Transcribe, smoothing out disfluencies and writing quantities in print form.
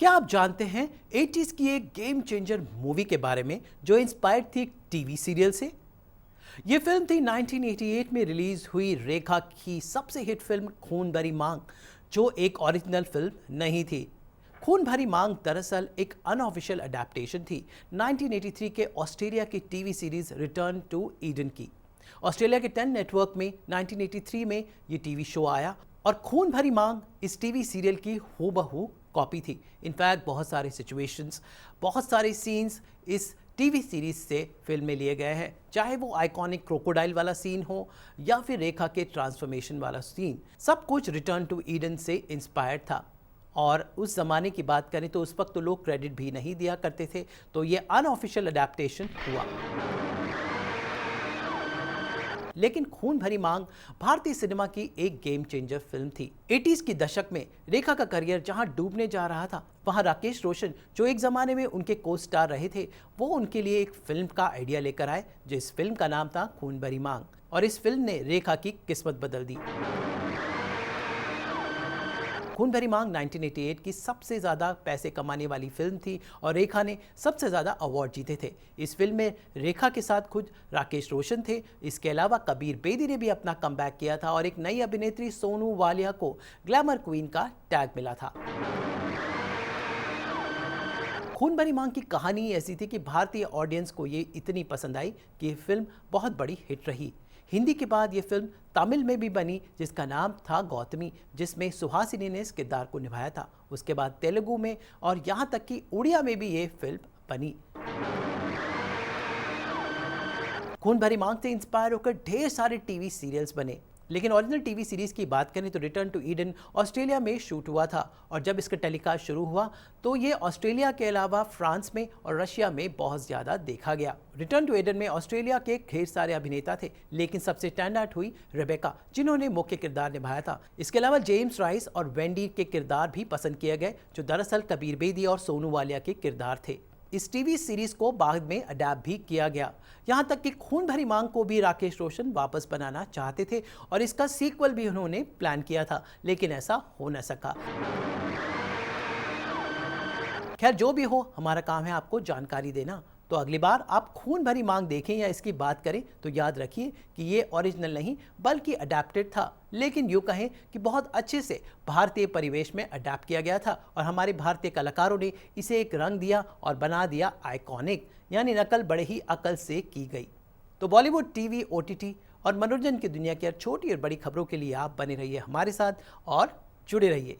क्या आप जानते हैं 80s की एक गेम चेंजर मूवी के बारे में जो इंस्पायर्ड थी टीवी सीरियल से? ये फिल्म थी 1988 में रिलीज हुई रेखा की सबसे हिट फिल्म खून भरी मांग, जो एक ओरिजिनल फिल्म नहीं थी। खून भरी मांग दरअसल एक अनऑफिशियल अडेप्टेशन थी 1983 के ऑस्ट्रेलिया की TV series return to Eden की। ऑस्ट्रेलिया के 10 नेटवर्क में 1983 में ये टीवी शो आया और खून भरी मांग इस टीवी सीरियल की हूबहू कॉपी थी। इनफैक्ट बहुत सारे सिचुएशंस, बहुत सारे सीन्स इस टीवी सीरीज से फिल्म में लिए गए हैं, चाहे वो आइकॉनिक क्रोकोडाइल वाला सीन हो या फिर रेखा के ट्रांसफॉर्मेशन वाला सीन। सब कुछ रिटर्न टू ईडन से इंस्पायर्ड था। और उस ज़माने की बात करें तो उस वक्त तो लोग क्रेडिट भी नहीं दिया करते थे, तो ये अनऑफिशियल अडेप्टेशन हुआ। लेकिन खून भरी मांग भारतीय सिनेमा की एक गेम चेंजर फिल्म थी। 80s की दशक में रेखा का करियर जहां डूबने जा रहा था, वहां राकेश रोशन, जो एक जमाने में उनके को स्टार रहे थे, वो उनके लिए एक फिल्म का आइडिया लेकर आए, जिस फिल्म का नाम था खून भरी मांग। और इस फिल्म ने रेखा की किस्मत बदल दी। खून भरी मांग 1988 की सबसे ज़्यादा पैसे कमाने वाली फिल्म थी और रेखा ने सबसे ज़्यादा अवार्ड जीते थे। इस फिल्म में रेखा के साथ खुद राकेश रोशन थे। इसके अलावा कबीर बेदी ने भी अपना कमबैक किया था और एक नई अभिनेत्री सोनू वालिया को ग्लैमर क्वीन का टैग मिला था। खून भरी मांग की कहानी ऐसी थी कि भारतीय ऑडियंस को ये इतनी पसंद आई कि ये फिल्म बहुत बड़ी हिट रही। हिंदी के बाद ये फिल्म तमिल में भी बनी, जिसका नाम था गौतमी, जिसमें सुहासिनी ने इस किरदार को निभाया था। उसके बाद तेलुगु में और यहाँ तक कि उड़िया में भी ये फिल्म बनी। खून भरी मांग से इंस्पायर होकर ढेर सारे टीवी सीरियल्स बने, लेकिन ओरिजिनल टीवी सीरीज की बात करें तो रिटर्न टू ईडन ऑस्ट्रेलिया में शूट हुआ था और जब इसका टेलीकास्ट शुरू हुआ तो ये ऑस्ट्रेलिया के अलावा फ्रांस में और रशिया में बहुत ज़्यादा देखा गया। रिटर्न टू ईडन में ऑस्ट्रेलिया के ढेर सारे अभिनेता थे, लेकिन सबसे स्टैंड आउट हुई रेबेका, जिन्होंने मुख्य किरदार निभाया था। इसके अलावा जेम्स राइस और वेंडी के किरदार भी पसंद किए गए, जो दरअसल कबीर बेदी और सोनू वालिया के किरदार थे। इस टीवी सीरीज को बाद में अडैप्ट भी किया गया। यहाँ तक कि खून भरी मांग को भी राकेश रोशन वापस बनाना चाहते थे और इसका सीक्वल भी उन्होंने प्लान किया था, लेकिन ऐसा हो न सका। खैर, जो भी हो, हमारा काम है आपको जानकारी देना। तो अगली बार आप खून भरी मांग देखें या इसकी बात करें तो याद रखिए कि ये ओरिजिनल नहीं बल्कि अडेप्टेड था, लेकिन यूँ कहें कि बहुत अच्छे से भारतीय परिवेश में अडेप्ट किया गया था और हमारे भारतीय कलाकारों ने इसे एक रंग दिया और बना दिया आइकॉनिक, यानी नकल बड़े ही अकल से की गई। तो बॉलीवुड, टीवी, ओटीटी और मनोरंजन की दुनिया की हर छोटी और बड़ी खबरों के लिए आप बने रहिए हमारे साथ और जुड़े रहिए।